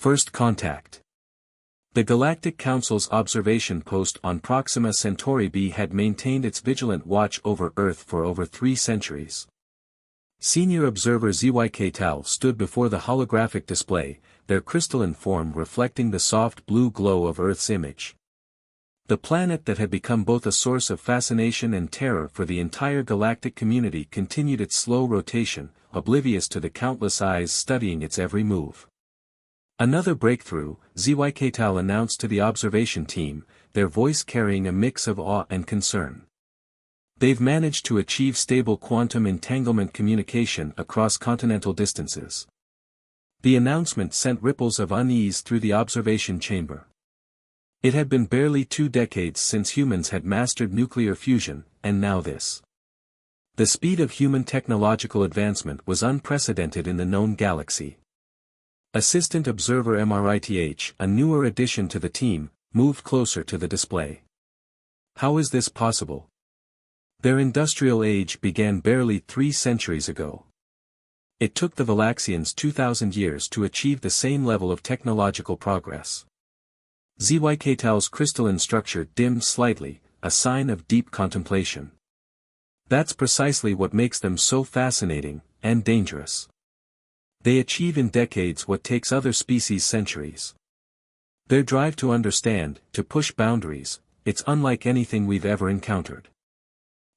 First contact. The Galactic Council's observation post on Proxima Centauri b had maintained its vigilant watch over Earth for over 3 centuries. Senior observer Zyk Tal stood before the holographic display, their crystalline form reflecting the soft blue glow of Earth's image. The planet that had become both a source of fascination and terror for the entire galactic community continued its slow rotation, oblivious to the countless eyes studying its every move. Another breakthrough, Zyk Tal announced to the observation team, their voice carrying a mix of awe and concern. They've managed to achieve stable quantum entanglement communication across continental distances. The announcement sent ripples of unease through the observation chamber. It had been barely 2 decades since humans had mastered nuclear fusion, and now this. The speed of human technological advancement was unprecedented in the known galaxy. Assistant Observer Mrith, a newer addition to the team, moved closer to the display. How is this possible? Their industrial age began barely 3 centuries ago. It took the Valaxians 2,000 years to achieve the same level of technological progress. Zyk Tal's crystalline structure dimmed slightly, a sign of deep contemplation. That's precisely what makes them so fascinating, and dangerous. They achieve in decades what takes other species centuries. Their drive to understand, to push boundaries, it's unlike anything we've ever encountered.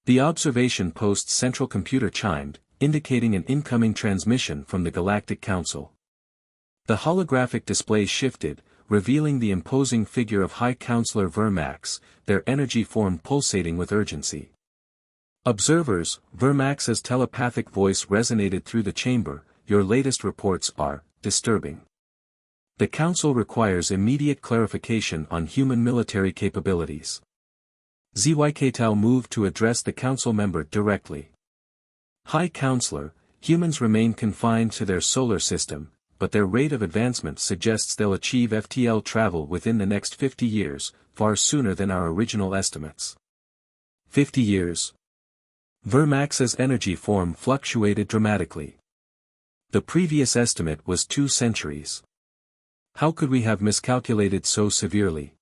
The observation post's central computer chimed, indicating an incoming transmission from the Galactic Council. The holographic display shifted, revealing the imposing figure of High Counselor Vermax, their energy form pulsating with urgency. Observers, Vermax's telepathic voice resonated through the chamber, your latest reports are disturbing. The Council requires immediate clarification on human military capabilities. Zyk Tal moved to address the Council member directly. High Counselor, humans remain confined to their solar system, but their rate of advancement suggests they'll achieve FTL travel within the next 50 years, far sooner than our original estimates. 50 years? Vermax's energy form fluctuated dramatically. The previous estimate was 2 centuries. How could we have miscalculated so severely?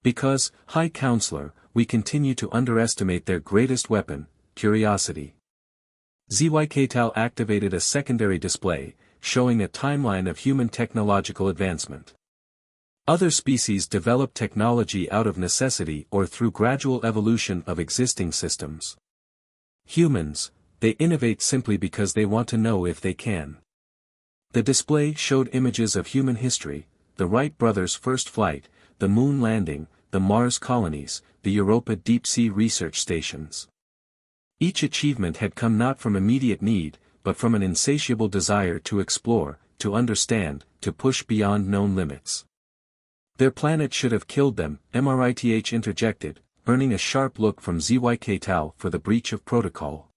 Because, High Counselor, we continue to underestimate their greatest weapon, curiosity. Zyk Tal activated a secondary display, showing a timeline of human technological advancement. Other species develop technology out of necessity or through gradual evolution of existing systems. Humans, they innovate simply because they want to know if they can. The display showed images of human history, the Wright brothers' first flight, the moon landing, the Mars colonies, the Europa deep-sea research stations. Each achievement had come not from immediate need, but from an insatiable desire to explore, to understand, to push beyond known limits. Their planet should have killed them, Mrith interjected, earning a sharp look from Zyk Tal for the breach of protocol.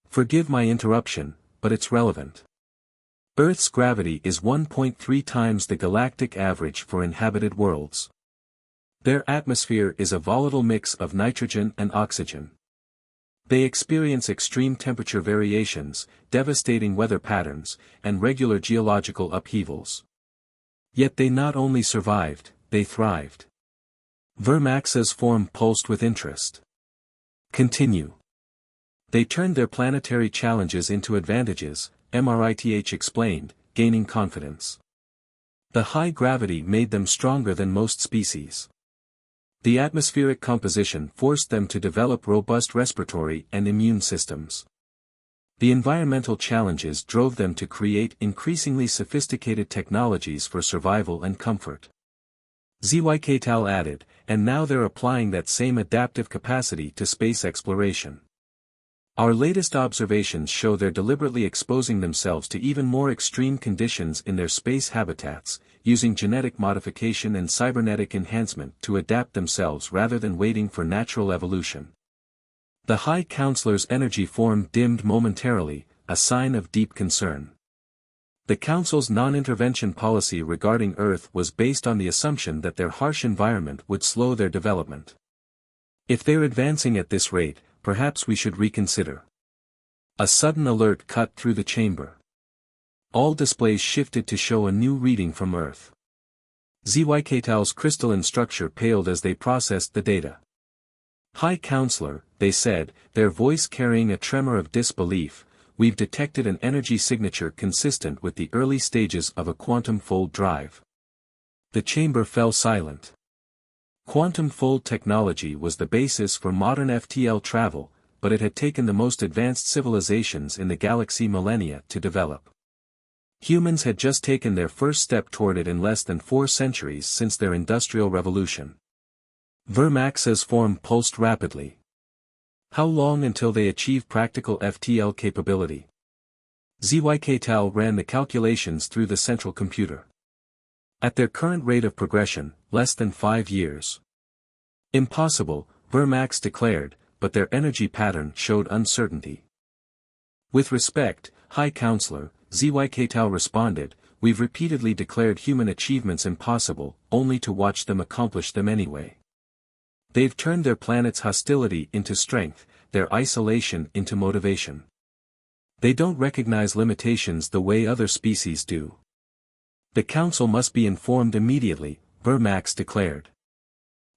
Forgive my interruption, but it's relevant. Earth's gravity is 1.3 times the galactic average for inhabited worlds. Their atmosphere is a volatile mix of nitrogen and oxygen. They experience extreme temperature variations, devastating weather patterns, and regular geological upheavals. Yet they not only survived, they thrived. Vermax's form pulsed with interest. Continue. They turned their planetary challenges into advantages, Mrith explained, gaining confidence. The high gravity made them stronger than most species. The atmospheric composition forced them to develop robust respiratory and immune systems. The environmental challenges drove them to create increasingly sophisticated technologies for survival and comfort. Zyk Tal added, and now they're applying that same adaptive capacity to space exploration. Our latest observations show they're deliberately exposing themselves to even more extreme conditions in their space habitats, using genetic modification and cybernetic enhancement to adapt themselves rather than waiting for natural evolution. The High Counselor's energy form dimmed momentarily, a sign of deep concern. The Council's non-intervention policy regarding Earth was based on the assumption that their harsh environment would slow their development. If they're advancing at this rate, perhaps we should reconsider. A sudden alert cut through the chamber. All displays shifted to show a new reading from Earth. Zykl's crystalline structure paled as they processed the data. "High Counselor," they said, their voice carrying a tremor of disbelief, "we've detected an energy signature consistent with the early stages of a quantum fold drive." The chamber fell silent. Quantum fold technology was the basis for modern FTL travel, but it had taken the most advanced civilizations in the galaxy millennia to develop. Humans had just taken their first step toward it in less than 4 centuries since their Industrial Revolution. Vermax's form pulsed rapidly. How long until they achieve practical FTL capability? Zykel ran the calculations through the central computer. At their current rate of progression, less than 5 years. Impossible, Vermax declared, but their energy pattern showed uncertainty. "With respect, High Counselor," Zykel responded, "we've repeatedly declared human achievements impossible, only to watch them accomplish them anyway. They've turned their planet's hostility into strength, their isolation into motivation. They don't recognize limitations the way other species do." "The Council must be informed immediately," Vermax declared.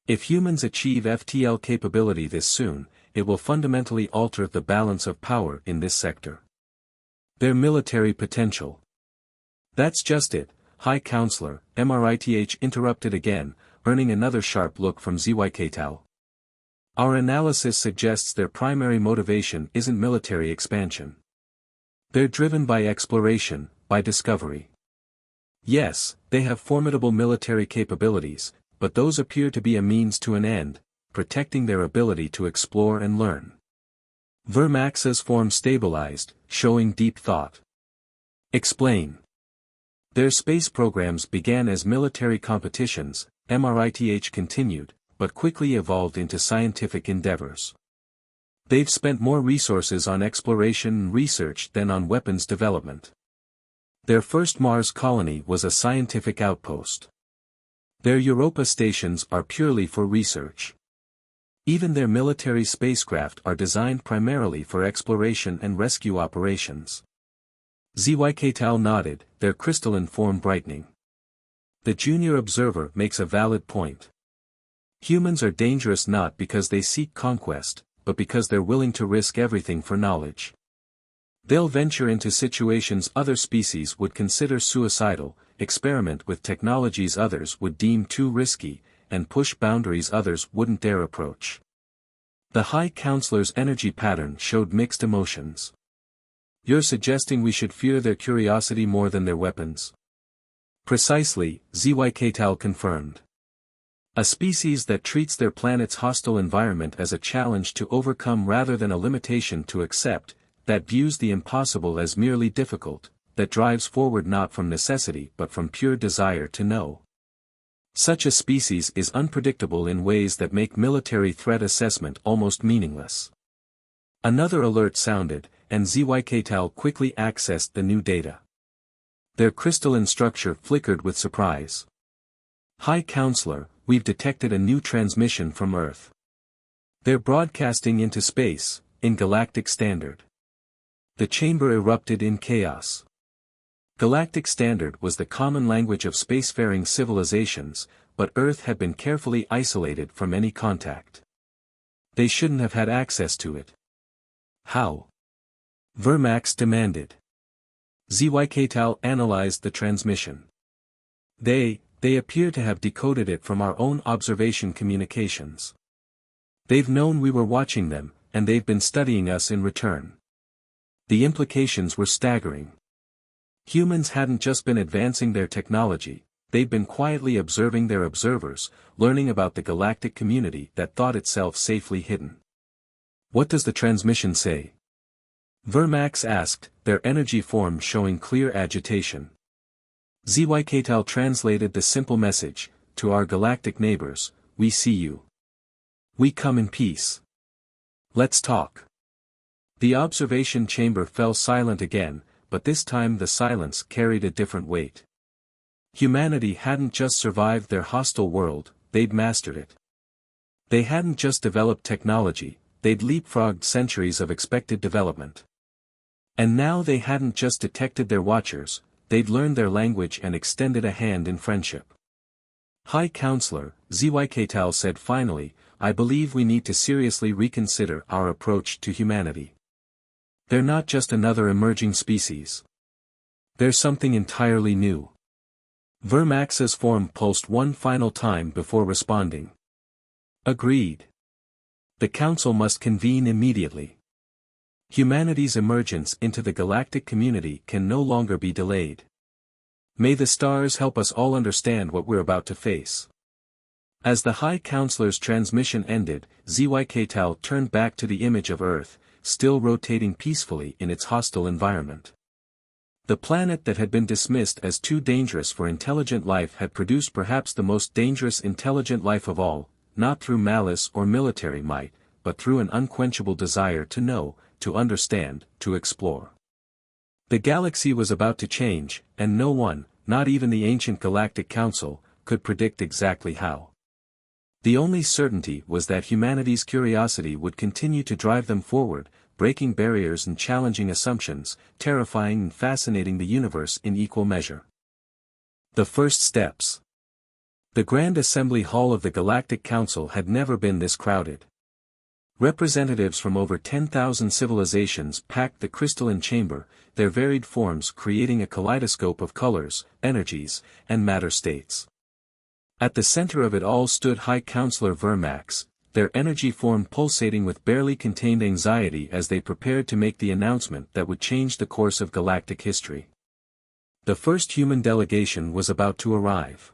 "If humans achieve FTL capability this soon, it will fundamentally alter the balance of power in this sector. Their military potential." "That's just it, High Counselor," Mrith interrupted again, earning another sharp look from Zykel. "Our analysis suggests their primary motivation isn't military expansion. They're driven by exploration, by discovery. Yes, they have formidable military capabilities, but those appear to be a means to an end, protecting their ability to explore and learn." Vermax's form stabilized, showing deep thought. "Explain." "Their space programs began as military competitions," Mrith continued, "but quickly evolved into scientific endeavors. They've spent more resources on exploration and research than on weapons development. Their first Mars colony was a scientific outpost. Their Europa stations are purely for research. Even their military spacecraft are designed primarily for exploration and rescue operations." Zykel nodded, their crystalline form brightening. "The junior observer makes a valid point. Humans are dangerous not because they seek conquest, but because they're willing to risk everything for knowledge. They'll venture into situations other species would consider suicidal, experiment with technologies others would deem too risky, and push boundaries others wouldn't dare approach." The High Counselor's energy pattern showed mixed emotions. "You're suggesting we should fear their curiosity more than their weapons?" "Precisely," Zykel confirmed. "A species that treats their planet's hostile environment as a challenge to overcome rather than a limitation to accept, that views the impossible as merely difficult, that drives forward not from necessity but from pure desire to know. Such a species is unpredictable in ways that make military threat assessment almost meaningless." Another alert sounded, and Zykel quickly accessed the new data. Their crystalline structure flickered with surprise. "High Counselor, we've detected a new transmission from Earth. They're broadcasting into space, in Galactic Standard." The chamber erupted in chaos. Galactic Standard was the common language of spacefaring civilizations, but Earth had been carefully isolated from any contact. They shouldn't have had access to it. "How?" Vermax demanded. Zykel analyzed the transmission. They appear to have decoded it from our own observation communications. They've known we were watching them, and they've been studying us in return." The implications were staggering. Humans hadn't just been advancing their technology, they'd been quietly observing their observers, learning about the galactic community that thought itself safely hidden. "What does the transmission say?" Vermax asked, their energy form showing clear agitation. Zykel translated the simple message, "To our galactic neighbors, we see you. We come in peace. Let's talk." The observation chamber fell silent again, but this time the silence carried a different weight. Humanity hadn't just survived their hostile world, they'd mastered it. They hadn't just developed technology, they'd leapfrogged centuries of expected development. And now they hadn't just detected their watchers, they'd learned their language and extended a hand in friendship. High Counselor, Zyketal said finally, I believe we need to seriously reconsider our approach to humanity. They're not just another emerging species. They're something entirely new. Vermax's form pulsed one final time before responding. Agreed. The Council must convene immediately. Humanity's emergence into the galactic community can no longer be delayed. May the stars help us all understand what we're about to face. As the High Counselor's transmission ended, Zyketal turned back to the image of Earth, still rotating peacefully in its hostile environment. The planet that had been dismissed as too dangerous for intelligent life had produced perhaps the most dangerous intelligent life of all, not through malice or military might, but through an unquenchable desire to know, to understand, to explore. The galaxy was about to change, and no one, not even the ancient Galactic Council, could predict exactly how. The only certainty was that humanity's curiosity would continue to drive them forward, breaking barriers and challenging assumptions, terrifying and fascinating the universe in equal measure. The first steps. The Grand Assembly Hall of the Galactic Council had never been this crowded. Representatives from over 10,000 civilizations packed the crystalline chamber, their varied forms creating a kaleidoscope of colors, energies, and matter states. At the center of it all stood High Counselor Vermax, their energy form pulsating with barely contained anxiety as they prepared to make the announcement that would change the course of galactic history. The first human delegation was about to arrive.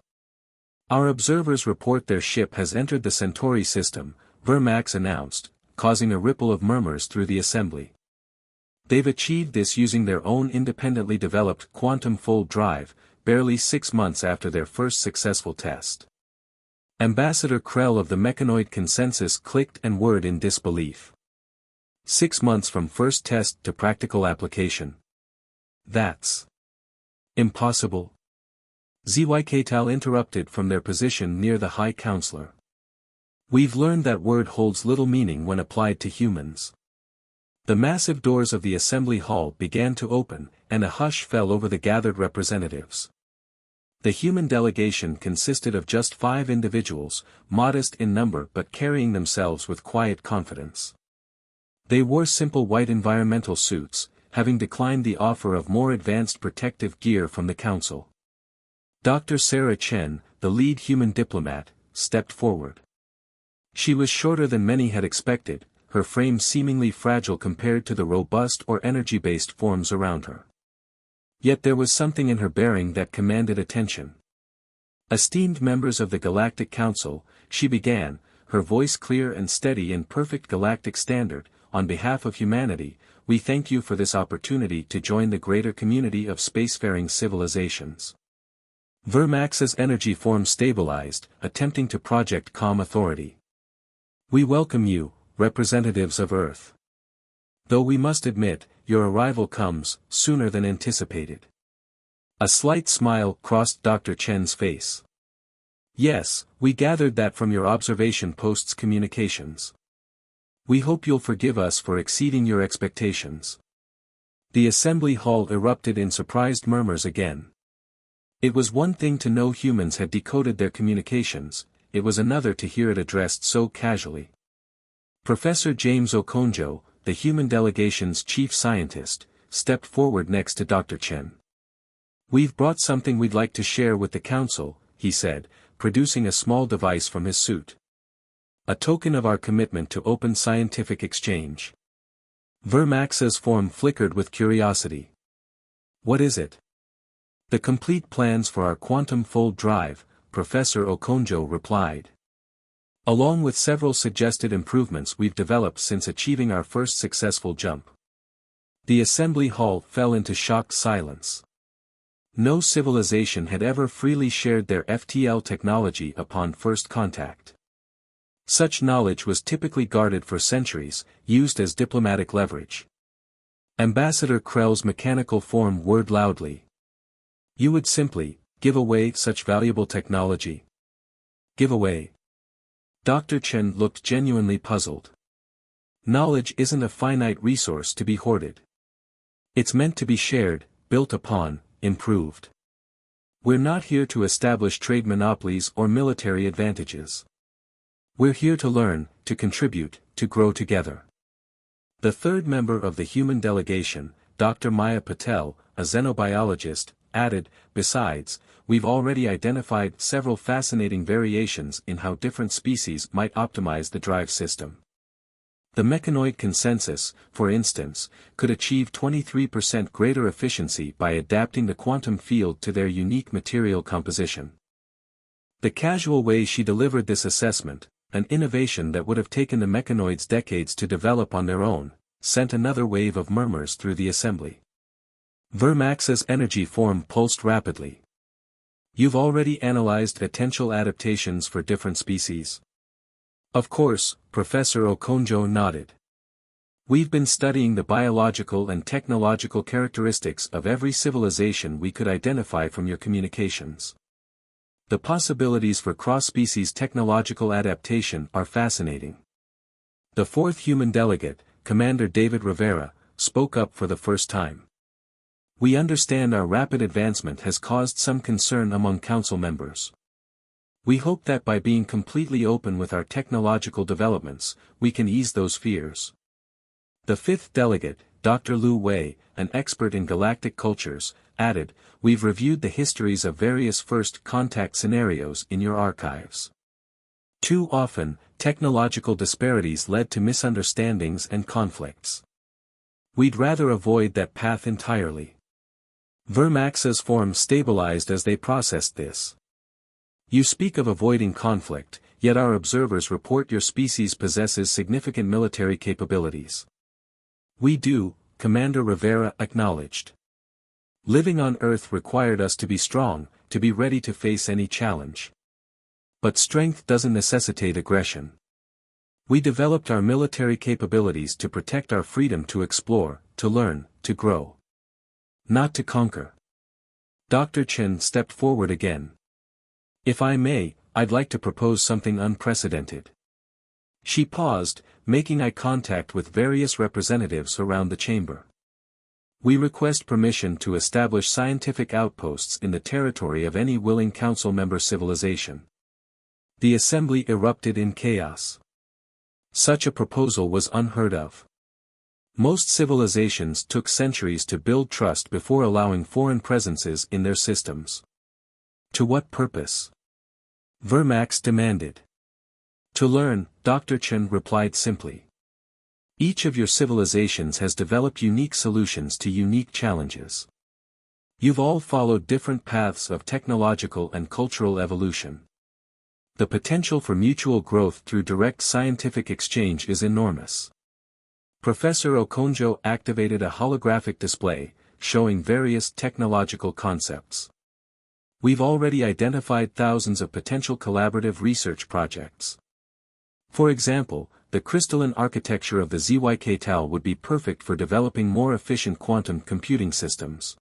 Our observers report their ship has entered the Centauri system, Vermax announced, causing a ripple of murmurs through the assembly. They've achieved this using their own independently developed quantum fold drive, barely 6 months after their first successful test. Ambassador Krell of the Mechanoid Consensus clicked and whirred in disbelief. 6 months from first test to practical application. That's impossible. Zyketal interrupted from their position near the High Counselor. We've learned that word holds little meaning when applied to humans. The massive doors of the assembly hall began to open, and a hush fell over the gathered representatives. The human delegation consisted of just 5 individuals, modest in number but carrying themselves with quiet confidence. They wore simple white environmental suits, having declined the offer of more advanced protective gear from the Council. Dr. Sarah Chen, the lead human diplomat, stepped forward. She was shorter than many had expected, her frame seemingly fragile compared to the robust or energy-based forms around her. Yet there was something in her bearing that commanded attention. Esteemed members of the Galactic Council, she began, her voice clear and steady in perfect galactic standard, on behalf of humanity, we thank you for this opportunity to join the greater community of spacefaring civilizations. Vermax's energy form stabilized, attempting to project calm authority. We welcome you, representatives of Earth. Though we must admit, your arrival comes sooner than anticipated. A slight smile crossed Dr. Chen's face. Yes, we gathered that from your observation post's communications. We hope you'll forgive us for exceeding your expectations. The assembly hall erupted in surprised murmurs again. It was one thing to know humans had decoded their communications, it was another to hear it addressed so casually. Professor James Okonjo, the human delegation's chief scientist, stepped forward next to Dr. Chen. We've brought something we'd like to share with the Council, he said, producing a small device from his suit. A token of our commitment to open scientific exchange. Vermax's form flickered with curiosity. What is it? The complete plans for our quantum fold drive, Professor Okonjo replied. Along with several suggested improvements we've developed since achieving our first successful jump. The assembly hall fell into shocked silence. No civilization had ever freely shared their FTL technology upon first contact. Such knowledge was typically guarded for centuries, used as diplomatic leverage. Ambassador Krell's mechanical form whirred loudly. You would simply give away such valuable technology? Give away? Dr. Chen looked genuinely puzzled. Knowledge isn't a finite resource to be hoarded. It's meant to be shared, built upon, improved. We're not here to establish trade monopolies or military advantages. We're here to learn, to contribute, to grow together. The third member of the human delegation, Dr. Maya Patel, a xenobiologist, added, besides, we've already identified several fascinating variations in how different species might optimize the drive system. The mechanoid consensus, for instance, could achieve 23% greater efficiency by adapting the quantum field to their unique material composition. The casual way she delivered this assessment, an innovation that would have taken the mechanoids decades to develop on their own, sent another wave of murmurs through the assembly. Vermax's energy form pulsed rapidly. You've already analyzed potential adaptations for different species? Of course, Professor Okonjo nodded. We've been studying the biological and technological characteristics of every civilization we could identify from your communications. The possibilities for cross-species technological adaptation are fascinating. The fourth human delegate, Commander David Rivera, spoke up for the first time. We understand our rapid advancement has caused some concern among council members. We hope that by being completely open with our technological developments, we can ease those fears. The fifth delegate, Dr. Lu Wei, an expert in galactic cultures, added, we've reviewed the histories of various first contact scenarios in your archives. Too often, technological disparities led to misunderstandings and conflicts. We'd rather avoid that path entirely. Vermax's form stabilized as they processed this. You speak of avoiding conflict, yet our observers report your species possesses significant military capabilities. We do, Commander Rivera acknowledged. Living on Earth required us to be strong, to be ready to face any challenge. But strength doesn't necessitate aggression. We developed our military capabilities to protect our freedom to explore, to learn, to grow. Not to conquer. Dr. Chen stepped forward again. If I may, I'd like to propose something unprecedented. She paused, making eye contact with various representatives around the chamber. We request permission to establish scientific outposts in the territory of any willing council member civilization. The assembly erupted in chaos. Such a proposal was unheard of. Most civilizations took centuries to build trust before allowing foreign presences in their systems. To what purpose? Vermax demanded. To learn, Dr. Chen replied simply. Each of your civilizations has developed unique solutions to unique challenges. You've all followed different paths of technological and cultural evolution. The potential for mutual growth through direct scientific exchange is enormous. Professor Okonjo activated a holographic display, showing various technological concepts. We've already identified thousands of potential collaborative research projects. For example, the crystalline architecture of the ZYK Tau would be perfect for developing more efficient quantum computing systems.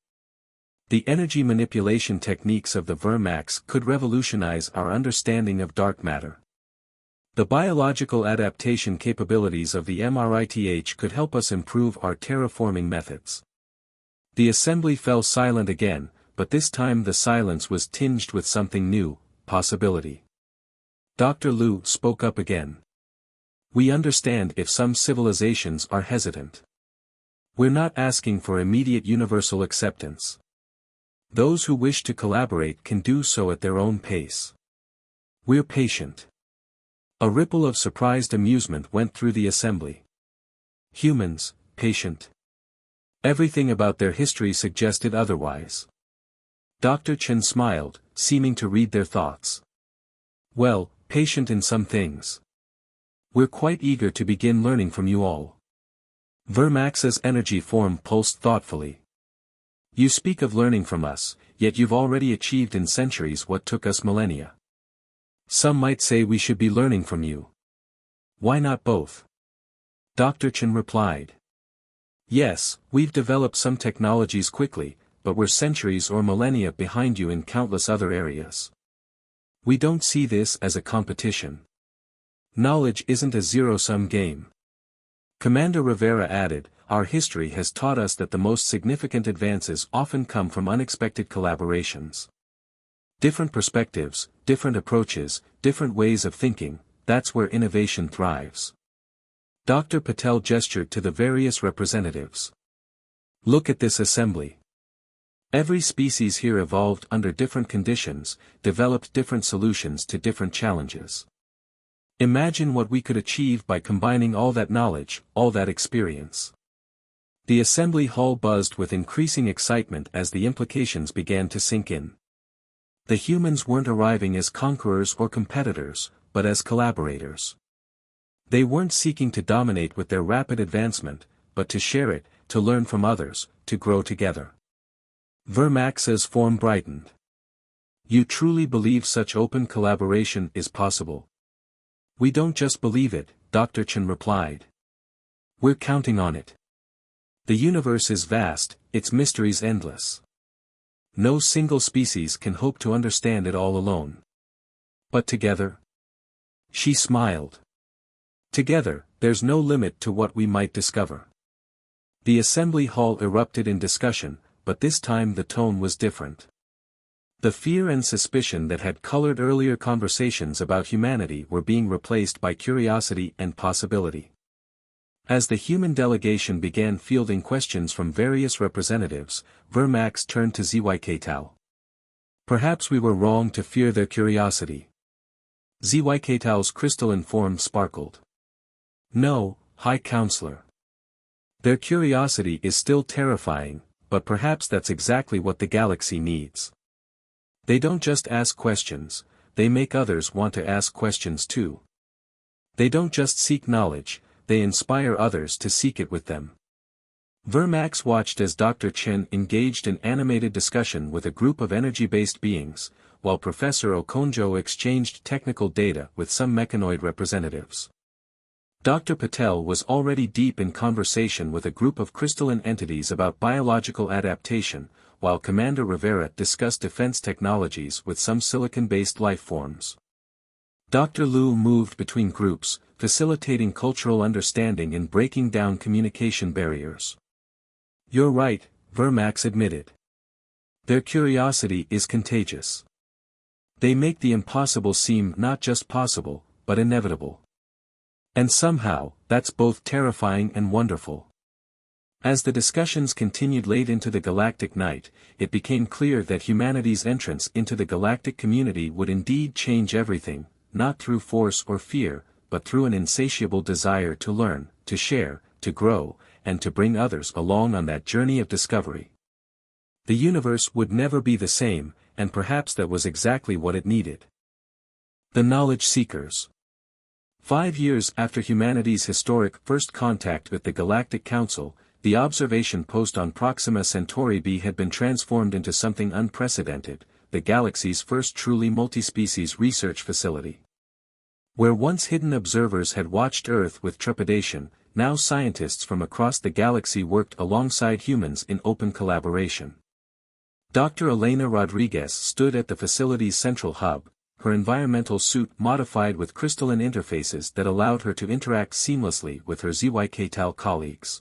The energy manipulation techniques of the Vermax could revolutionize our understanding of dark matter. The biological adaptation capabilities of the MRITH could help us improve our terraforming methods. The assembly fell silent again, but this time the silence was tinged with something new, possibility. Dr. Lu spoke up again. We understand if some civilizations are hesitant. We're not asking for immediate universal acceptance. Those who wish to collaborate can do so at their own pace. We're patient. A ripple of surprised amusement went through the assembly. Humans, patient. Everything about their history suggested otherwise. Dr. Chen smiled, seeming to read their thoughts. Well, patient in some things. We're quite eager to begin learning from you all. Vermax's energy form pulsed thoughtfully. You speak of learning from us, yet you've already achieved in centuries what took us millennia. Some might say we should be learning from you. Why not both? Dr. Chen replied. Yes, we've developed some technologies quickly, but we're centuries or millennia behind you in countless other areas. We don't see this as a competition. Knowledge isn't a zero-sum game. Commander Rivera added, our history has taught us that the most significant advances often come from unexpected collaborations. Different perspectives, different approaches, different ways of thinking, that's where innovation thrives. Dr. Patel gestured to the various representatives. Look at this assembly. Every species here evolved under different conditions, developed different solutions to different challenges. Imagine what we could achieve by combining all that knowledge, all that experience. The assembly hall buzzed with increasing excitement as the implications began to sink in. The humans weren't arriving as conquerors or competitors, but as collaborators. They weren't seeking to dominate with their rapid advancement, but to share it, to learn from others, to grow together. Vermax's form brightened. You truly believe such open collaboration is possible? We don't just believe it, Dr. Chen replied. We're counting on it. The universe is vast, its mysteries endless. No single species can hope to understand it all alone. But together? She smiled. Together, there's no limit to what we might discover. The assembly hall erupted in discussion, but this time the tone was different. The fear and suspicion that had colored earlier conversations about humanity were being replaced by curiosity and possibility. As the human delegation began fielding questions from various representatives, Vermax turned to Zyk. Perhaps we were wrong to fear their curiosity. Zyk's crystalline form sparkled. No, High Counselor. Their curiosity is still terrifying, but perhaps that's exactly what the galaxy needs. They don't just ask questions, they make others want to ask questions too. They don't just seek knowledge, they inspire others to seek it with them. Vermax watched as Dr. Chen engaged in animated discussion with a group of energy-based beings, while Professor Okonjo exchanged technical data with some mechanoid representatives. Dr. Patel was already deep in conversation with a group of crystalline entities about biological adaptation, while Commander Rivera discussed defense technologies with some silicon-based life forms. Dr. Liu moved between groups, facilitating cultural understanding and breaking down communication barriers. You're right, Vermax admitted. Their curiosity is contagious. They make the impossible seem not just possible, but inevitable. And somehow, that's both terrifying and wonderful. As the discussions continued late into the galactic night, it became clear that humanity's entrance into the galactic community would indeed change everything, not through force or fear, but through an insatiable desire to learn, to share, to grow, and to bring others along on that journey of discovery. The universe would never be the same, and perhaps that was exactly what it needed. The Knowledge Seekers. 5 years after humanity's historic first contact with the Galactic Council, the observation post on Proxima Centauri b had been transformed into something unprecedented, the galaxy's first truly multi-species research facility. Where once hidden observers had watched Earth with trepidation, now scientists from across the galaxy worked alongside humans in open collaboration. Dr. Elena Rodriguez stood at the facility's central hub, her environmental suit modified with crystalline interfaces that allowed her to interact seamlessly with her Zyk colleagues.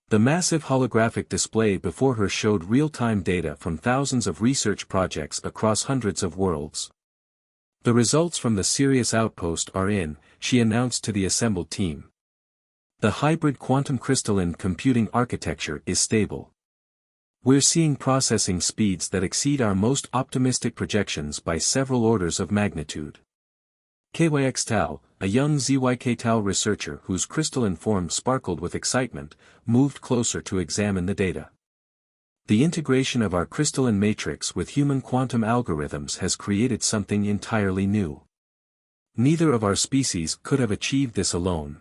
The massive holographic display before her showed real-time data from thousands of research projects across hundreds of worlds. The results from the Sirius outpost are in, she announced to the assembled team. The hybrid quantum crystalline computing architecture is stable. We're seeing processing speeds that exceed our most optimistic projections by several orders of magnitude. Kyx Tao, a young Zyk Tao researcher whose crystalline form sparkled with excitement, moved closer to examine the data. The integration of our crystalline matrix with human quantum algorithms has created something entirely new. Neither of our species could have achieved this alone.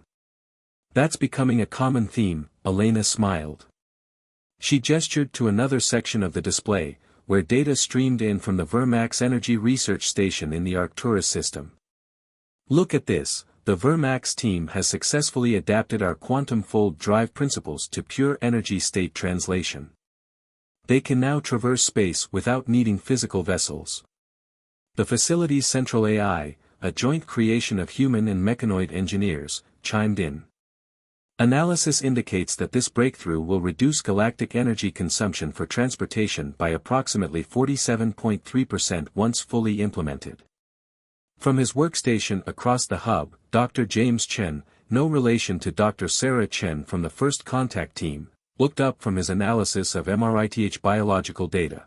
That's becoming a common theme, Elena smiled. She gestured to another section of the display, where data streamed in from the Vermax Energy Research Station in the Arcturus system. Look at this, the Vermax team has successfully adapted our quantum fold drive principles to pure energy state translation. They can now traverse space without needing physical vessels. The facility's central AI, a joint creation of human and mechanoid engineers, chimed in. Analysis indicates that this breakthrough will reduce galactic energy consumption for transportation by approximately 47.3% once fully implemented. From his workstation across the hub, Dr. James Chen, no relation to Dr. Sarah Chen from the First Contact team, looked up from his analysis of MRITH biological data.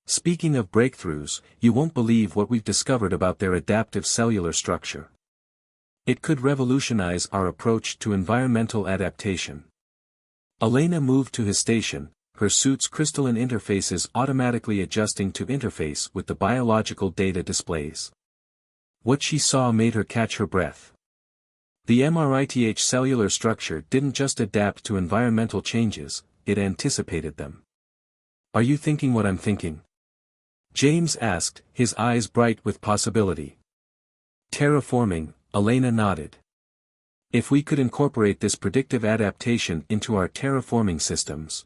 Speaking of breakthroughs, you won't believe what we've discovered about their adaptive cellular structure. It could revolutionize our approach to environmental adaptation. Elena moved to his station, her suit's crystalline interfaces automatically adjusting to interface with the biological data displays. What she saw made her catch her breath. The MRITH cellular structure didn't just adapt to environmental changes, it anticipated them. Are you thinking what I'm thinking? James asked, his eyes bright with possibility. Terraforming, Elena nodded. If we could incorporate this predictive adaptation into our terraforming systems,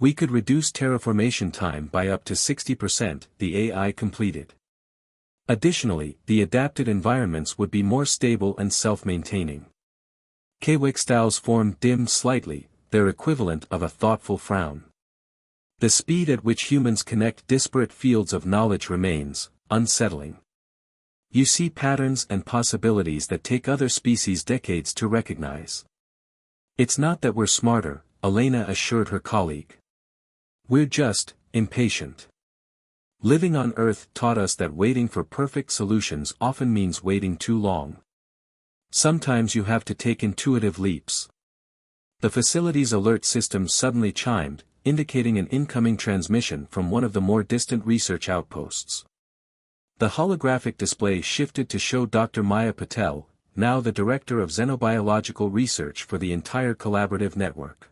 we could reduce terraformation time by up to 60%, the AI completed. Additionally, the adapted environments would be more stable and self-maintaining. Kwixtao's form dimmed slightly, their equivalent of a thoughtful frown. The speed at which humans connect disparate fields of knowledge remains unsettling. You see patterns and possibilities that take other species decades to recognize. It's not that we're smarter, Elena assured her colleague. We're just impatient. Living on Earth taught us that waiting for perfect solutions often means waiting too long. Sometimes you have to take intuitive leaps. The facility's alert system suddenly chimed, indicating an incoming transmission from one of the more distant research outposts. The holographic display shifted to show Dr. Maya Patel, now the director of xenobiological research for the entire collaborative network.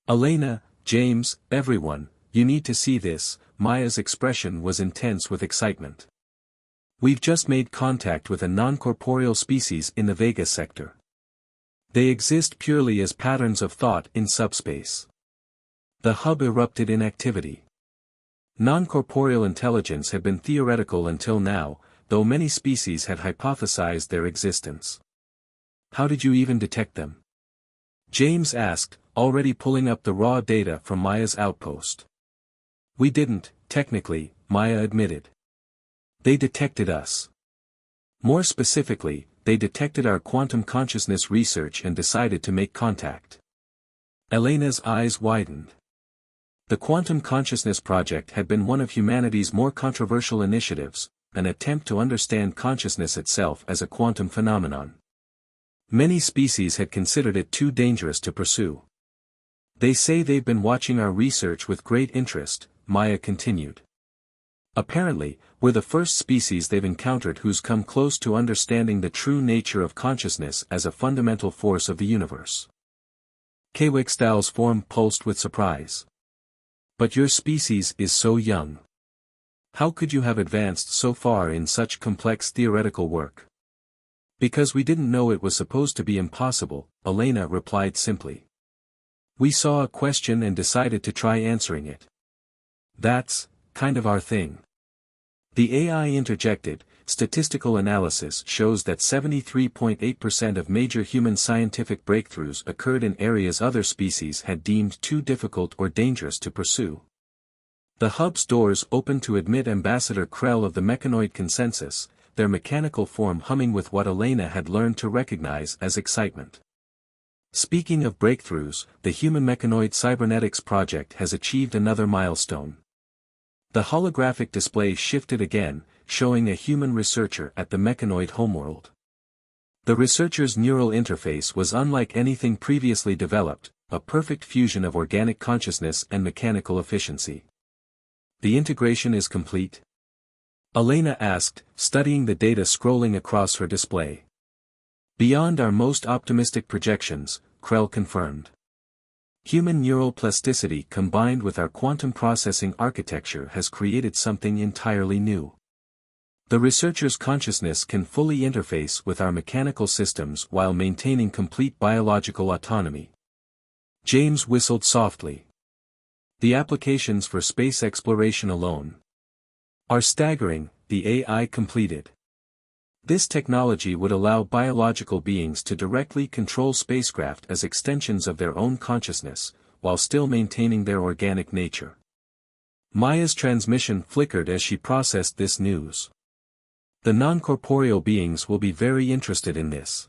Elena, James, everyone, you need to see this. Maya's expression was intense with excitement. We've just made contact with a non-corporeal species in the Vega sector. They exist purely as patterns of thought in subspace. The hub erupted in activity. Non-corporeal intelligence had been theoretical until now, though many species had hypothesized their existence. How did you even detect them? James asked, already pulling up the raw data from Maya's outpost. We didn't, technically, Maya admitted. They detected us. More specifically, they detected our quantum consciousness research and decided to make contact. Elena's eyes widened. The Quantum Consciousness Project had been one of humanity's more controversial initiatives, an attempt to understand consciousness itself as a quantum phenomenon. Many species had considered it too dangerous to pursue. They say they've been watching our research with great interest, Maya continued. Apparently, we're the first species they've encountered who's come close to understanding the true nature of consciousness as a fundamental force of the universe. Kwixtao's form pulsed with surprise. But your species is so young. How could you have advanced so far in such complex theoretical work? Because we didn't know it was supposed to be impossible, Elena replied simply. We saw a question and decided to try answering it. That's kind of our thing. The AI interjected, statistical analysis shows that 73.8% of major human scientific breakthroughs occurred in areas other species had deemed too difficult or dangerous to pursue. The hub's doors opened to admit Ambassador Krell of the Mechanoid Consensus, their mechanical form humming with what Elena had learned to recognize as excitement. Speaking of breakthroughs, the Human Mechanoid Cybernetics Project has achieved another milestone. The holographic display shifted again, showing a human researcher at the mechanoid homeworld. The researcher's neural interface was unlike anything previously developed, a perfect fusion of organic consciousness and mechanical efficiency. The integration is complete? Elena asked, studying the data scrolling across her display. Beyond our most optimistic projections, Krell confirmed. Human neural plasticity combined with our quantum processing architecture has created something entirely new. The researcher's consciousness can fully interface with our mechanical systems while maintaining complete biological autonomy. James whistled softly. The applications for space exploration alone are staggering, the AI completed. This technology would allow biological beings to directly control spacecraft as extensions of their own consciousness, while still maintaining their organic nature. Maya's transmission flickered as she processed this news. The non-corporeal beings will be very interested in this.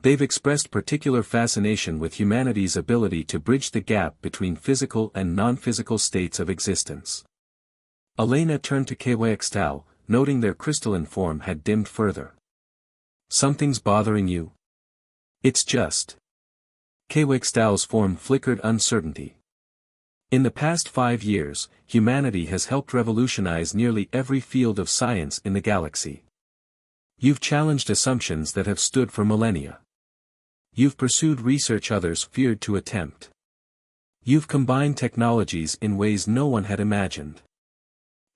They've expressed particular fascination with humanity's ability to bridge the gap between physical and non-physical states of existence. Elena turned to Quetzal, noting their crystalline form had dimmed further. Something's bothering you? It's just. Quetzal's form flickered uncertainty. In the past 5 years, humanity has helped revolutionize nearly every field of science in the galaxy. You've challenged assumptions that have stood for millennia. You've pursued research others feared to attempt. You've combined technologies in ways no one had imagined.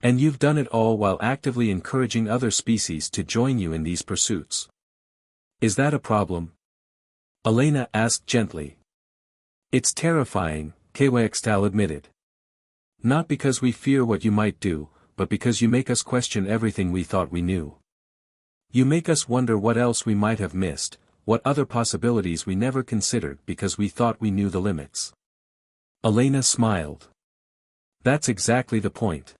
And you've done it all while actively encouraging other species to join you in these pursuits. Is that a problem? Elena asked gently. It's terrifying, Quetzal admitted. Not because we fear what you might do, but because you make us question everything we thought we knew. You make us wonder what else we might have missed, what other possibilities we never considered because we thought we knew the limits. Elena smiled. That's exactly the point.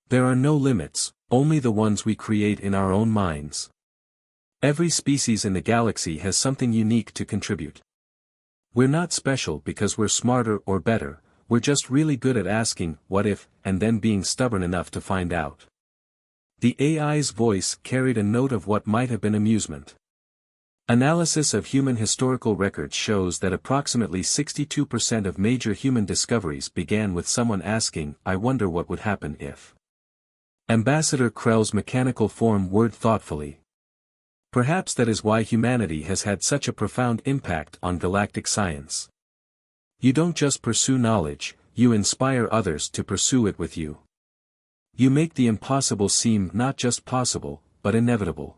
There are no limits, only the ones we create in our own minds. Every species in the galaxy has something unique to contribute. We're not special because we're smarter or better, we're just really good at asking, what if, and then being stubborn enough to find out. The AI's voice carried a note of what might have been amusement. Analysis of human historical records shows that approximately 62% of major human discoveries began with someone asking, I wonder what would happen if. Ambassador Krell's mechanical form whirred thoughtfully. Perhaps that is why humanity has had such a profound impact on galactic science. You don't just pursue knowledge, you inspire others to pursue it with you. You make the impossible seem not just possible, but inevitable.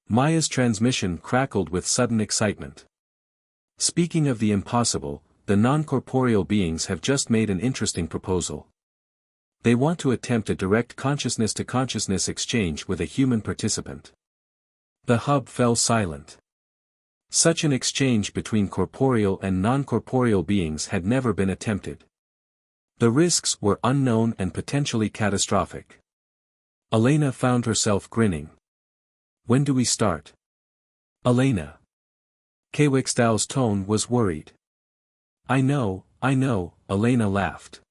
Maya's transmission crackled with sudden excitement. Speaking of the impossible, the non-corporeal beings have just made an interesting proposal. They want to attempt a direct consciousness-to-consciousness exchange with a human participant. The hub fell silent. Such an exchange between corporeal and non-corporeal beings had never been attempted. The risks were unknown and potentially catastrophic. Elena found herself grinning. When do we start? Elena. Quetzal's tone was worried. I know, Elena laughed.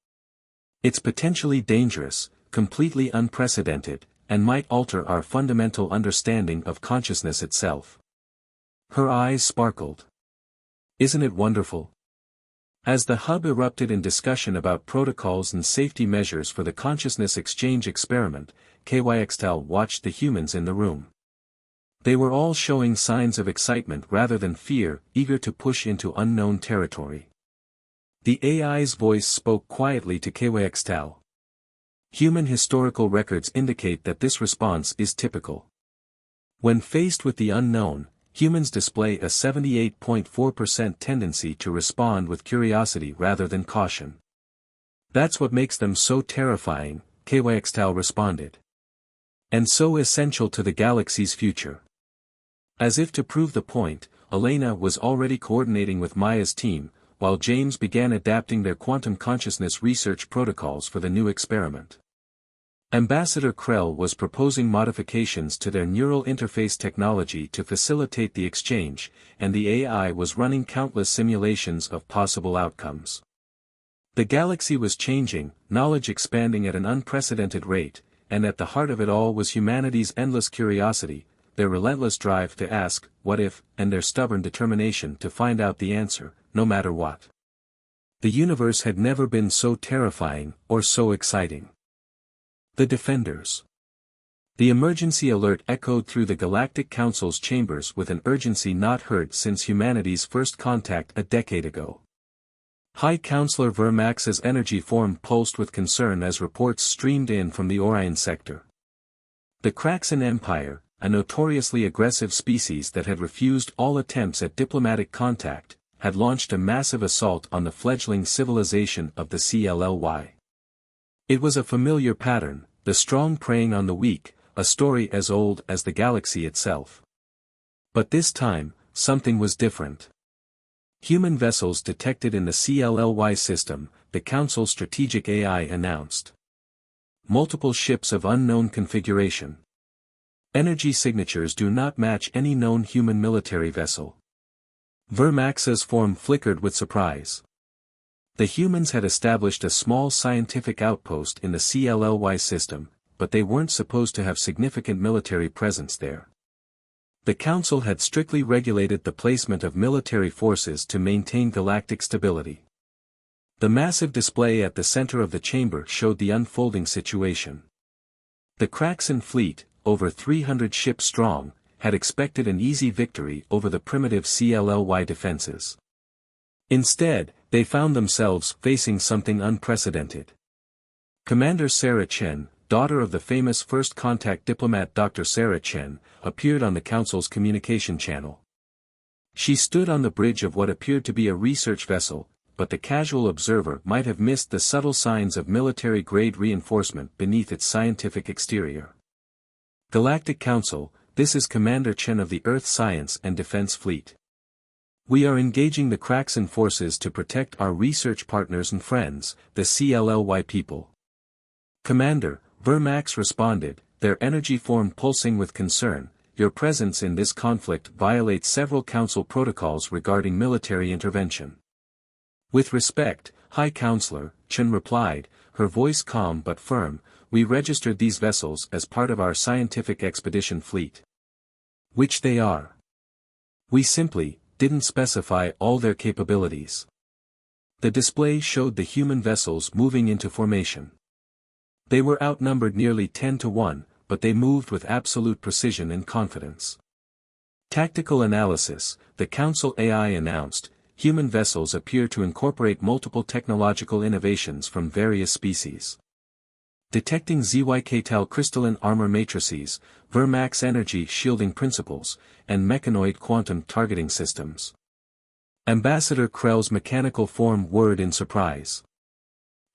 It's potentially dangerous, completely unprecedented, and might alter our fundamental understanding of consciousness itself. Her eyes sparkled. Isn't it wonderful? As the hub erupted in discussion about protocols and safety measures for the consciousness exchange experiment, Quetzal watched the humans in the room. They were all showing signs of excitement rather than fear, eager to push into unknown territory. The AI's voice spoke quietly to Quetzal. Human historical records indicate that this response is typical. When faced with the unknown, humans display a 78.4% tendency to respond with curiosity rather than caution. That's what makes them so terrifying, Quetzal responded. And so essential to the galaxy's future. As if to prove the point, Elena was already coordinating with Maya's team, while James began adapting their quantum consciousness research protocols for the new experiment. Ambassador Krell was proposing modifications to their neural interface technology to facilitate the exchange, and the AI was running countless simulations of possible outcomes. The galaxy was changing, knowledge expanding at an unprecedented rate, and at the heart of it all was humanity's endless curiosity, their relentless drive to ask, what if, and their stubborn determination to find out the answer, no matter what. The universe had never been so terrifying, or so exciting. The Defenders. The emergency alert echoed through the Galactic Council's chambers with an urgency not heard since humanity's first contact a decade ago. High Counselor Vermax's energy form pulsed with concern as reports streamed in from the Orion sector. The Kraxan Empire, a notoriously aggressive species that had refused all attempts at diplomatic contact, had launched a massive assault on the fledgling civilization of the CLLY. It was a familiar pattern, the strong preying on the weak, a story as old as the galaxy itself. But this time, something was different. Human vessels detected in the CLLY system, the Council's strategic AI announced. Multiple ships of unknown configuration. Energy signatures do not match any known human military vessel. Vermax's form flickered with surprise. The humans had established a small scientific outpost in the CLLY system, but they weren't supposed to have significant military presence there. The Council had strictly regulated the placement of military forces to maintain galactic stability. The massive display at the center of the chamber showed the unfolding situation. The Kraxan fleet, over 300 ships strong, had expected an easy victory over the primitive CLLY defenses. Instead, they found themselves facing something unprecedented. Commander Sarah Chen, daughter of the famous first contact diplomat Dr. Sarah Chen, appeared on the Council's communication channel. She stood on the bridge of what appeared to be a research vessel, but the casual observer might have missed the subtle signs of military-grade reinforcement beneath its scientific exterior. Galactic Council, this is Commander Chen of the Earth Science and Defense Fleet. We are engaging the Kraxan forces to protect our research partners and friends, the CLLY people. Commander, Vermax responded, their energy form pulsing with concern. Your presence in this conflict violates several Council protocols regarding military intervention. With respect, High Counselor, Chen replied, her voice calm but firm, we registered these vessels as part of our scientific expedition fleet. Which they are. We simply didn't specify all their capabilities. The display showed the human vessels moving into formation. They were outnumbered nearly 10 to 1, but they moved with absolute precision and confidence. Tactical analysis, the Council AI announced, human vessels appear to incorporate multiple technological innovations from various species. Detecting ZYK-TAL crystalline armor matrices, Vermax energy shielding principles, and mechanoid quantum targeting systems. Ambassador Krell's mechanical form whirred in surprise.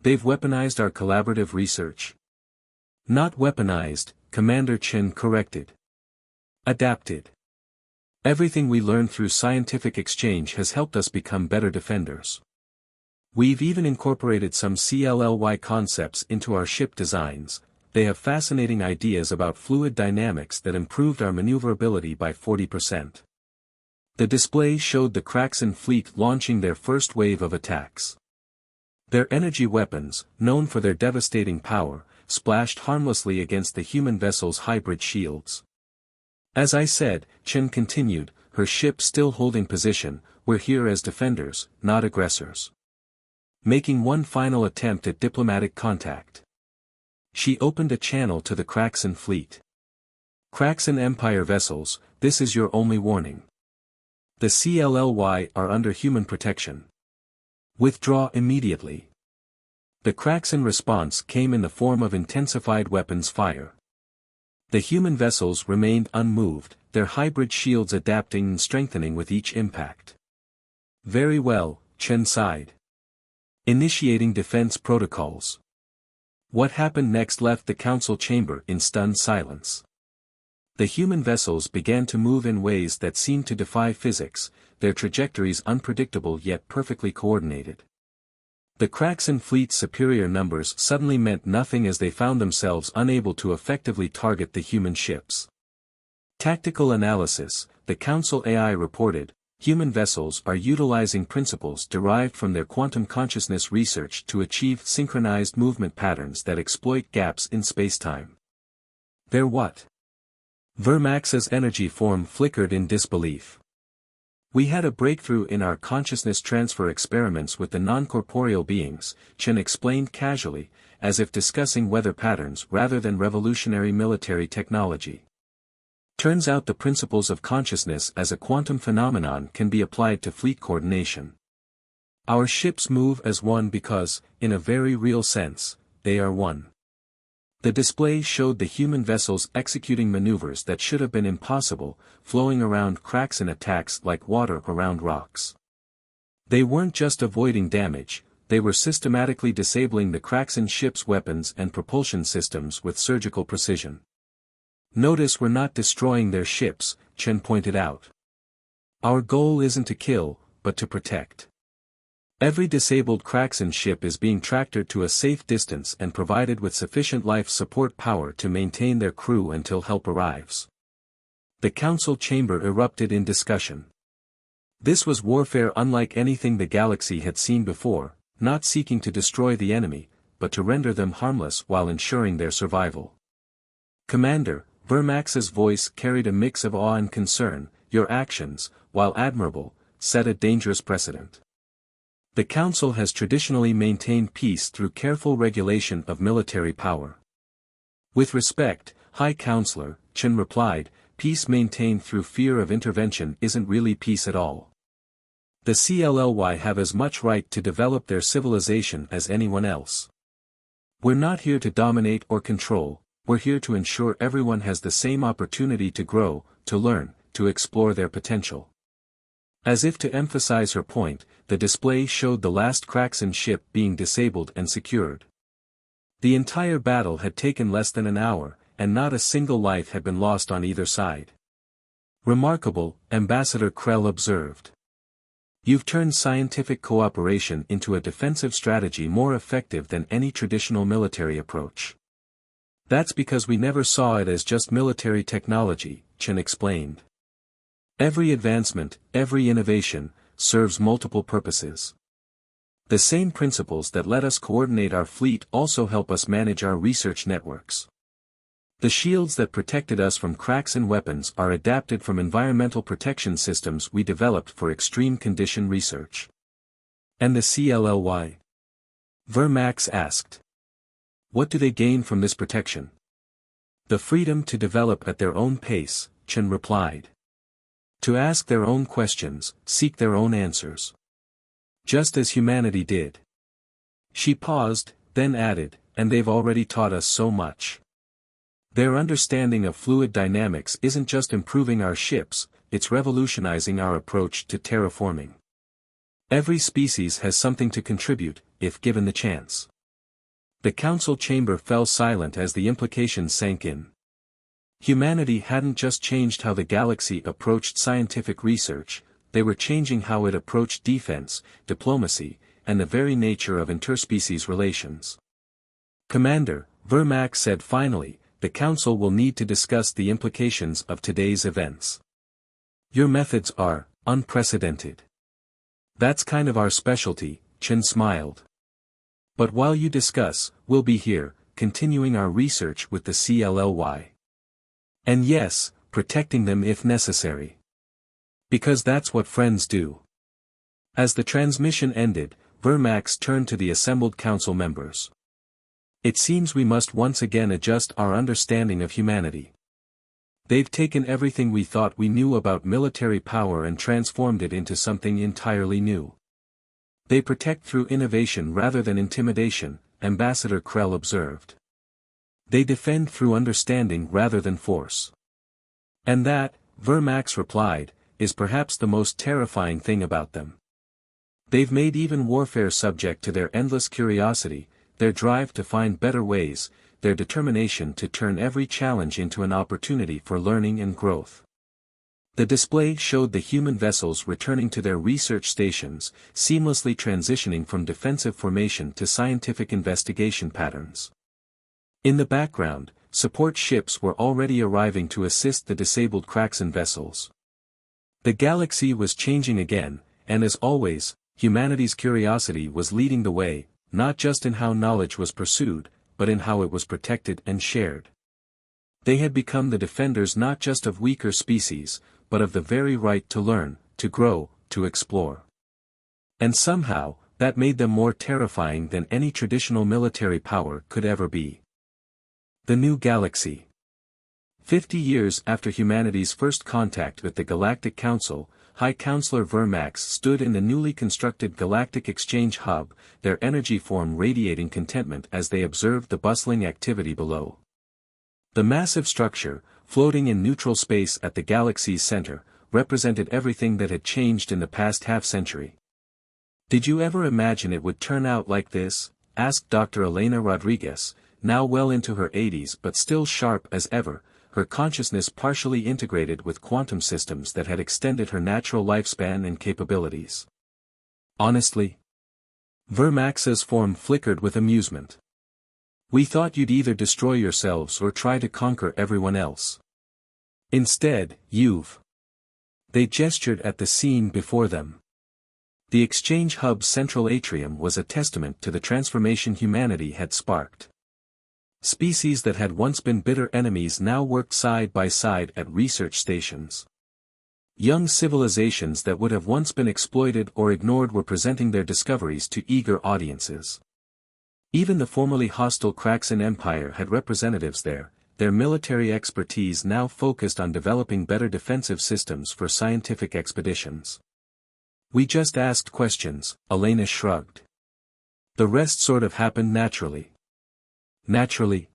They've weaponized our collaborative research. Not weaponized, Commander Chen corrected. Adapted. Everything we learned through scientific exchange has helped us become better defenders. We've even incorporated some CLLY concepts into our ship designs. They have fascinating ideas about fluid dynamics that improved our maneuverability by 40%. The display showed the Kraxan fleet launching their first wave of attacks. Their energy weapons, known for their devastating power, splashed harmlessly against the human vessel's hybrid shields. As I said, Chen continued, her ship still holding position, we're here as defenders, not aggressors. Making one final attempt at diplomatic contact. She opened a channel to the Kraxan fleet. Kraxan Empire vessels, this is your only warning. The CLLY are under human protection. Withdraw immediately. The Kraxan response came in the form of intensified weapons fire. The human vessels remained unmoved, their hybrid shields adapting and strengthening with each impact. Very well, Chen sighed. Initiating defense protocols. What happened next left the Council chamber in stunned silence. The human vessels began to move in ways that seemed to defy physics, their trajectories unpredictable yet perfectly coordinated. The Kraxan fleet's superior numbers suddenly meant nothing as they found themselves unable to effectively target the human ships. Tactical analysis, the Council AI reported, human vessels are utilizing principles derived from their quantum consciousness research to achieve synchronized movement patterns that exploit gaps in spacetime. They're what? Vermax's energy form flickered in disbelief. We had a breakthrough in our consciousness transfer experiments with the non-corporeal beings, Chen explained casually, as if discussing weather patterns rather than revolutionary military technology. Turns out the principles of consciousness as a quantum phenomenon can be applied to fleet coordination. Our ships move as one because, in a very real sense, they are one. The display showed the human vessels executing maneuvers that should have been impossible, flowing around Kraxan attacks like water around rocks. They weren't just avoiding damage, they were systematically disabling the Kraxan ship's weapons and propulsion systems with surgical precision. Notice we're not destroying their ships, Chen pointed out. Our goal isn't to kill, but to protect. Every disabled Kraxan ship is being tractored to a safe distance and provided with sufficient life support power to maintain their crew until help arrives. The council chamber erupted in discussion. This was warfare unlike anything the galaxy had seen before, not seeking to destroy the enemy, but to render them harmless while ensuring their survival. Commander, Vermax's voice carried a mix of awe and concern. Your actions, while admirable, set a dangerous precedent. The Council has traditionally maintained peace through careful regulation of military power. With respect, High Counselor, Chen replied, peace maintained through fear of intervention isn't really peace at all. The CLLY have as much right to develop their civilization as anyone else. We're not here to dominate or control, we're here to ensure everyone has the same opportunity to grow, to learn, to explore their potential. As if to emphasize her point, the display showed the last Kraxan ship being disabled and secured. The entire battle had taken less than an hour, and not a single life had been lost on either side. Remarkable, Ambassador Krell observed. You've turned scientific cooperation into a defensive strategy more effective than any traditional military approach. That's because we never saw it as just military technology, Chen explained. Every advancement, every innovation, serves multiple purposes. The same principles that let us coordinate our fleet also help us manage our research networks. The shields that protected us from Kraxan weapons are adapted from environmental protection systems we developed for extreme condition research. And the CLLY? Vermax asked. What do they gain from this protection? The freedom to develop at their own pace, Chen replied. To ask their own questions, seek their own answers. Just as humanity did. She paused, then added, and they've already taught us so much. Their understanding of fluid dynamics isn't just improving our ships, it's revolutionizing our approach to terraforming. Every species has something to contribute, if given the chance. The council chamber fell silent as the implications sank in. Humanity hadn't just changed how the galaxy approached scientific research, they were changing how it approached defense, diplomacy, and the very nature of interspecies relations. Commander, Vermax said finally, the Council will need to discuss the implications of today's events. Your methods are unprecedented. That's kind of our specialty, Chen smiled. But while you discuss, we'll be here, continuing our research with the CLLY. And yes, protecting them if necessary. Because that's what friends do. As the transmission ended, Vermax turned to the assembled council members. It seems we must once again adjust our understanding of humanity. They've taken everything we thought we knew about military power and transformed it into something entirely new. They protect through innovation rather than intimidation, Ambassador Krell observed. They defend through understanding rather than force. And that, Vermax replied, is perhaps the most terrifying thing about them. They've made even warfare subject to their endless curiosity, their drive to find better ways, their determination to turn every challenge into an opportunity for learning and growth. The display showed the human vessels returning to their research stations, seamlessly transitioning from defensive formation to scientific investigation patterns. In the background, support ships were already arriving to assist the disabled Kraxan vessels. The galaxy was changing again, and as always, humanity's curiosity was leading the way, not just in how knowledge was pursued, but in how it was protected and shared. They had become the defenders not just of weaker species, but of the very right to learn, to grow, to explore. And somehow, that made them more terrifying than any traditional military power could ever be. The New Galaxy. 50 years after humanity's first contact with the Galactic Council, High Counselor Vermax stood in the newly constructed Galactic Exchange Hub, their energy form radiating contentment as they observed the bustling activity below. The massive structure, floating in neutral space at the galaxy's center, represented everything that had changed in the past half-century. Did you ever imagine it would turn out like this? Asked Dr. Elena Rodriguez, now well into her 80s but still sharp as ever, her consciousness partially integrated with quantum systems that had extended her natural lifespan and capabilities. Honestly? Vermax's form flickered with amusement. We thought you'd either destroy yourselves or try to conquer everyone else. Instead, you've... They gestured at the scene before them. The Exchange Hub's central atrium was a testament to the transformation humanity had sparked. Species that had once been bitter enemies now worked side by side at research stations. Young civilizations that would have once been exploited or ignored were presenting their discoveries to eager audiences. Even the formerly hostile Kraxan Empire had representatives there, their military expertise now focused on developing better defensive systems for scientific expeditions. We just asked questions, Elena shrugged. The rest sort of happened naturally. Naturally?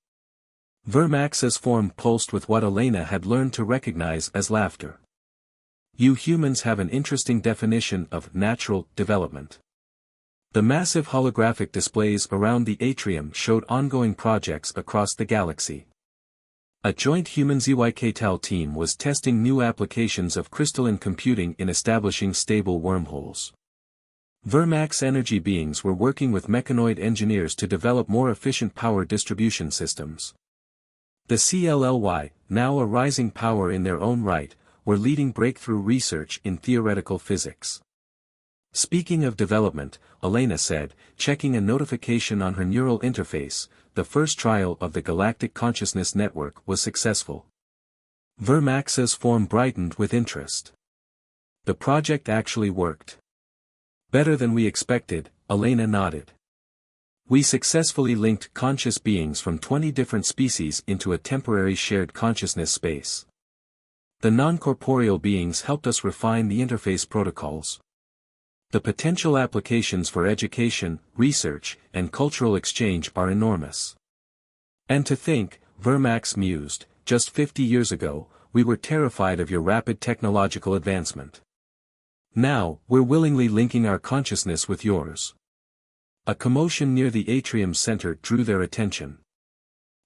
Vermax's form pulsed with what Elena had learned to recognize as laughter. You humans have an interesting definition of natural development. The massive holographic displays around the atrium showed ongoing projects across the galaxy. A joint human-ZYK-Tal team was testing new applications of crystalline computing in establishing stable wormholes. Vermax energy beings were working with mechanoid engineers to develop more efficient power distribution systems. The CLLY, now a rising power in their own right, were leading breakthrough research in theoretical physics. Speaking of development, Elena said, checking a notification on her neural interface, the first trial of the Galactic Consciousness Network was successful. Vermax's form brightened with interest. The project actually worked. Better than we expected, Elena nodded. We successfully linked conscious beings from 20 different species into a temporary shared consciousness space. The non-corporeal beings helped us refine the interface protocols. The potential applications for education, research, and cultural exchange are enormous. And to think, Vermax mused, just 50 years ago, we were terrified of your rapid technological advancement. Now, we're willingly linking our consciousness with yours. A commotion near the atrium center drew their attention.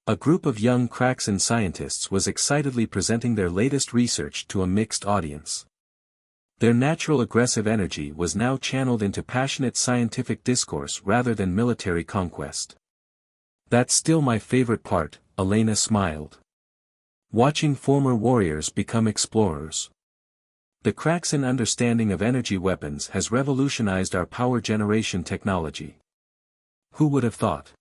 A group of young Kraxan scientists was excitedly presenting their latest research to a mixed audience. Their natural aggressive energy was now channeled into passionate scientific discourse rather than military conquest. That's still my favorite part, Elena smiled. Watching former warriors become explorers. The Kraxan understanding of energy weapons has revolutionized our power generation technology. Who would have thought?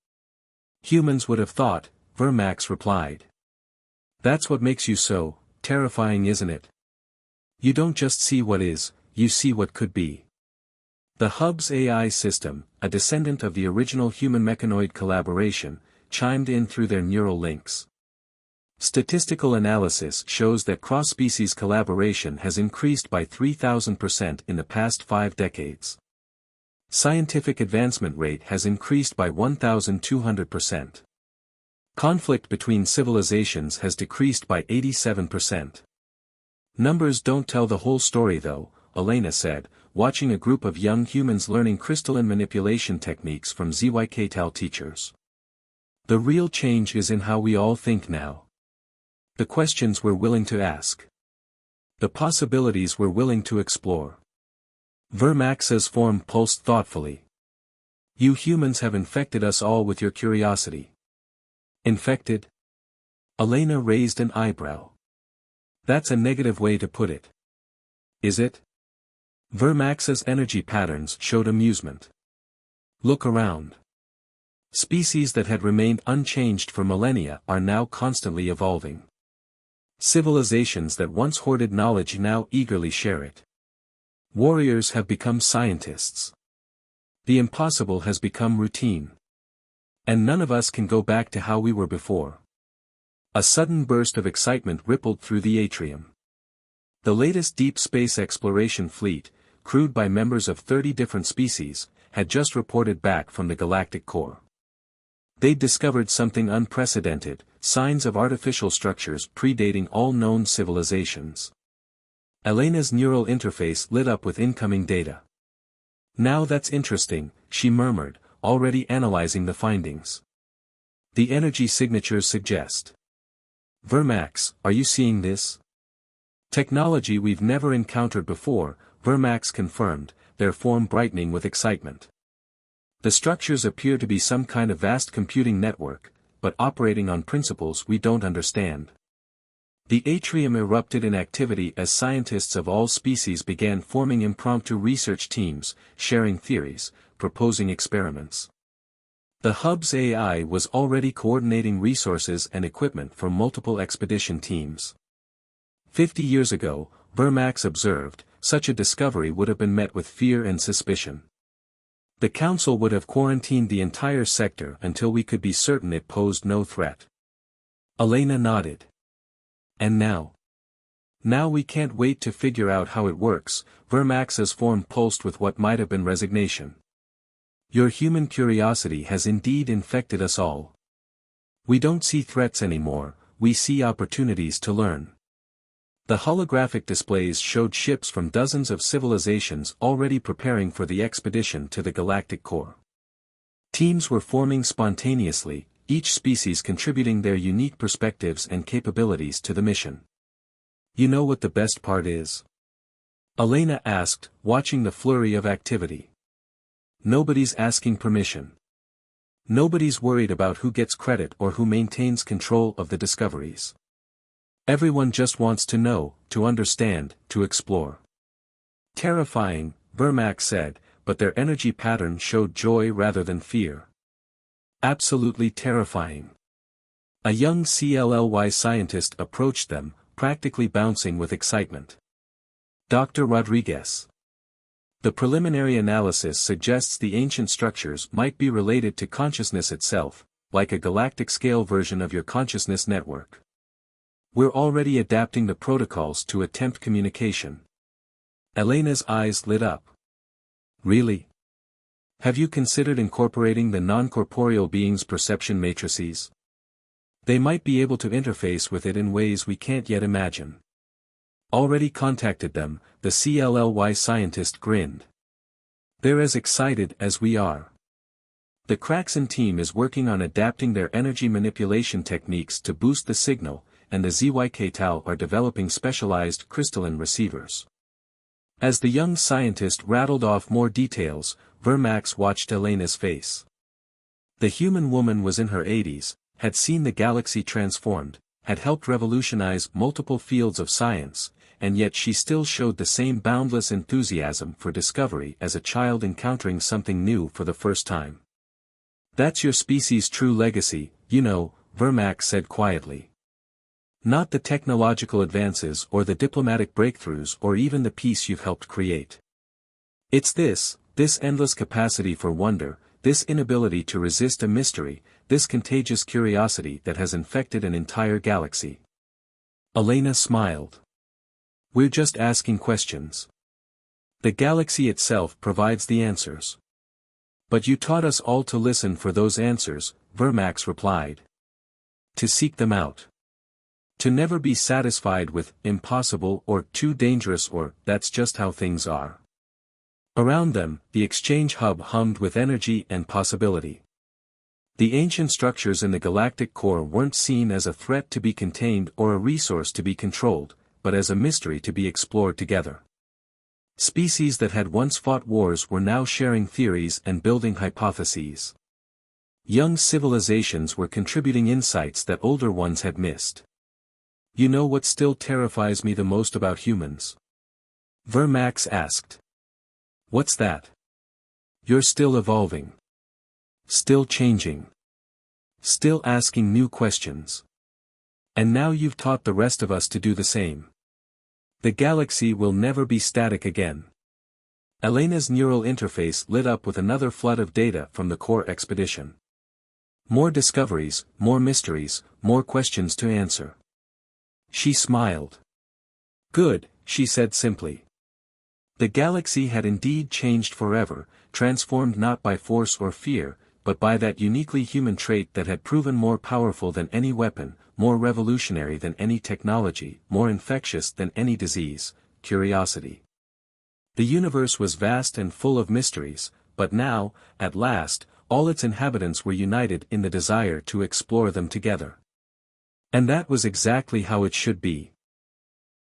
Humans would have thought, Vermax replied. That's what makes you so terrifying, isn't it? You don't just see what is, you see what could be. The Hub's AI system, a descendant of the original human-mechanoid collaboration, chimed in through their neural links. Statistical analysis shows that cross-species collaboration has increased by 3,000% in the past 5 decades. Scientific advancement rate has increased by 1,200%. Conflict between civilizations has decreased by 87%. Numbers don't tell the whole story though, Elena said, watching a group of young humans learning crystalline manipulation techniques from ZYK-Tal teachers. The real change is in how we all think now. The questions we're willing to ask. The possibilities we're willing to explore. Vermax's form pulsed thoughtfully. You humans have infected us all with your curiosity. Infected? Elena raised an eyebrow. That's a negative way to put it. Is it? Vermax's energy patterns showed amusement. Look around. Species that had remained unchanged for millennia are now constantly evolving. Civilizations that once hoarded knowledge now eagerly share it. Warriors have become scientists. The impossible has become routine. And none of us can go back to how we were before. A sudden burst of excitement rippled through the atrium. The latest deep space exploration fleet, crewed by members of 30 different species, had just reported back from the galactic core. They'd discovered something unprecedented, signs of artificial structures predating all known civilizations. Elena's neural interface lit up with incoming data. Now that's interesting, she murmured, already analyzing the findings. The energy signatures suggest. Vermax, are you seeing this? Technology we've never encountered before, Vermax confirmed, their form brightening with excitement. The structures appear to be some kind of vast computing network, but operating on principles we don't understand. The atrium erupted in activity as scientists of all species began forming impromptu research teams, sharing theories, proposing experiments. The hub's AI was already coordinating resources and equipment for multiple expedition teams. 50 years ago, Vermax observed, such a discovery would have been met with fear and suspicion. The Council would have quarantined the entire sector until we could be certain it posed no threat. Elena nodded. And now? Now we can't wait to figure out how it works, Vermax's form pulsed with what might have been resignation. Your human curiosity has indeed infected us all. We don't see threats anymore, we see opportunities to learn. The holographic displays showed ships from dozens of civilizations already preparing for the expedition to the galactic core. Teams were forming spontaneously, each species contributing their unique perspectives and capabilities to the mission. You know what the best part is? Elena asked, watching the flurry of activity. Nobody's asking permission. Nobody's worried about who gets credit or who maintains control of the discoveries. Everyone just wants to know, to understand, to explore. Terrifying, Vermax said, but their energy pattern showed joy rather than fear. Absolutely terrifying. A young CLLY scientist approached them, practically bouncing with excitement. Dr. Rodriguez. The preliminary analysis suggests the ancient structures might be related to consciousness itself, like a galactic-scale version of your consciousness network. We're already adapting the protocols to attempt communication. Elena's eyes lit up. Really? Have you considered incorporating the non-corporeal being's perception matrices? They might be able to interface with it in ways we can't yet imagine. Already contacted them, the CLLY scientist grinned. They're as excited as we are. The Kraxon team is working on adapting their energy manipulation techniques to boost the signal, and the ZYK Tau are developing specialized crystalline receivers. As the young scientist rattled off more details, Vermax watched Elena's face. The human woman was in her 80s, had seen the galaxy transformed, had helped revolutionize multiple fields of science, and yet she still showed the same boundless enthusiasm for discovery as a child encountering something new for the first time. That's your species' true legacy, you know, Vermax said quietly. Not the technological advances or the diplomatic breakthroughs or even the peace you've helped create. It's this endless capacity for wonder, this inability to resist a mystery, this contagious curiosity that has infected an entire galaxy. Elena smiled. We're just asking questions. The galaxy itself provides the answers. But you taught us all to listen for those answers, Vermax replied. To seek them out. To never be satisfied with impossible or too dangerous or that's just how things are. Around them, the exchange hub hummed with energy and possibility. The ancient structures in the galactic core weren't seen as a threat to be contained or a resource to be controlled, but as a mystery to be explored together. Species that had once fought wars were now sharing theories and building hypotheses. Young civilizations were contributing insights that older ones had missed. You know what still terrifies me the most about humans? Vermax asked. What's that? You're still evolving. Still changing. Still asking new questions. And now you've taught the rest of us to do the same. The galaxy will never be static again. Elena's neural interface lit up with another flood of data from the core expedition. More discoveries, more mysteries, more questions to answer. She smiled. Good, she said simply. The galaxy had indeed changed forever, transformed not by force or fear, but by that uniquely human trait that had proven more powerful than any weapon, more revolutionary than any technology, more infectious than any disease, curiosity. The universe was vast and full of mysteries, but now, at last, all its inhabitants were united in the desire to explore them together. And that was exactly how it should be.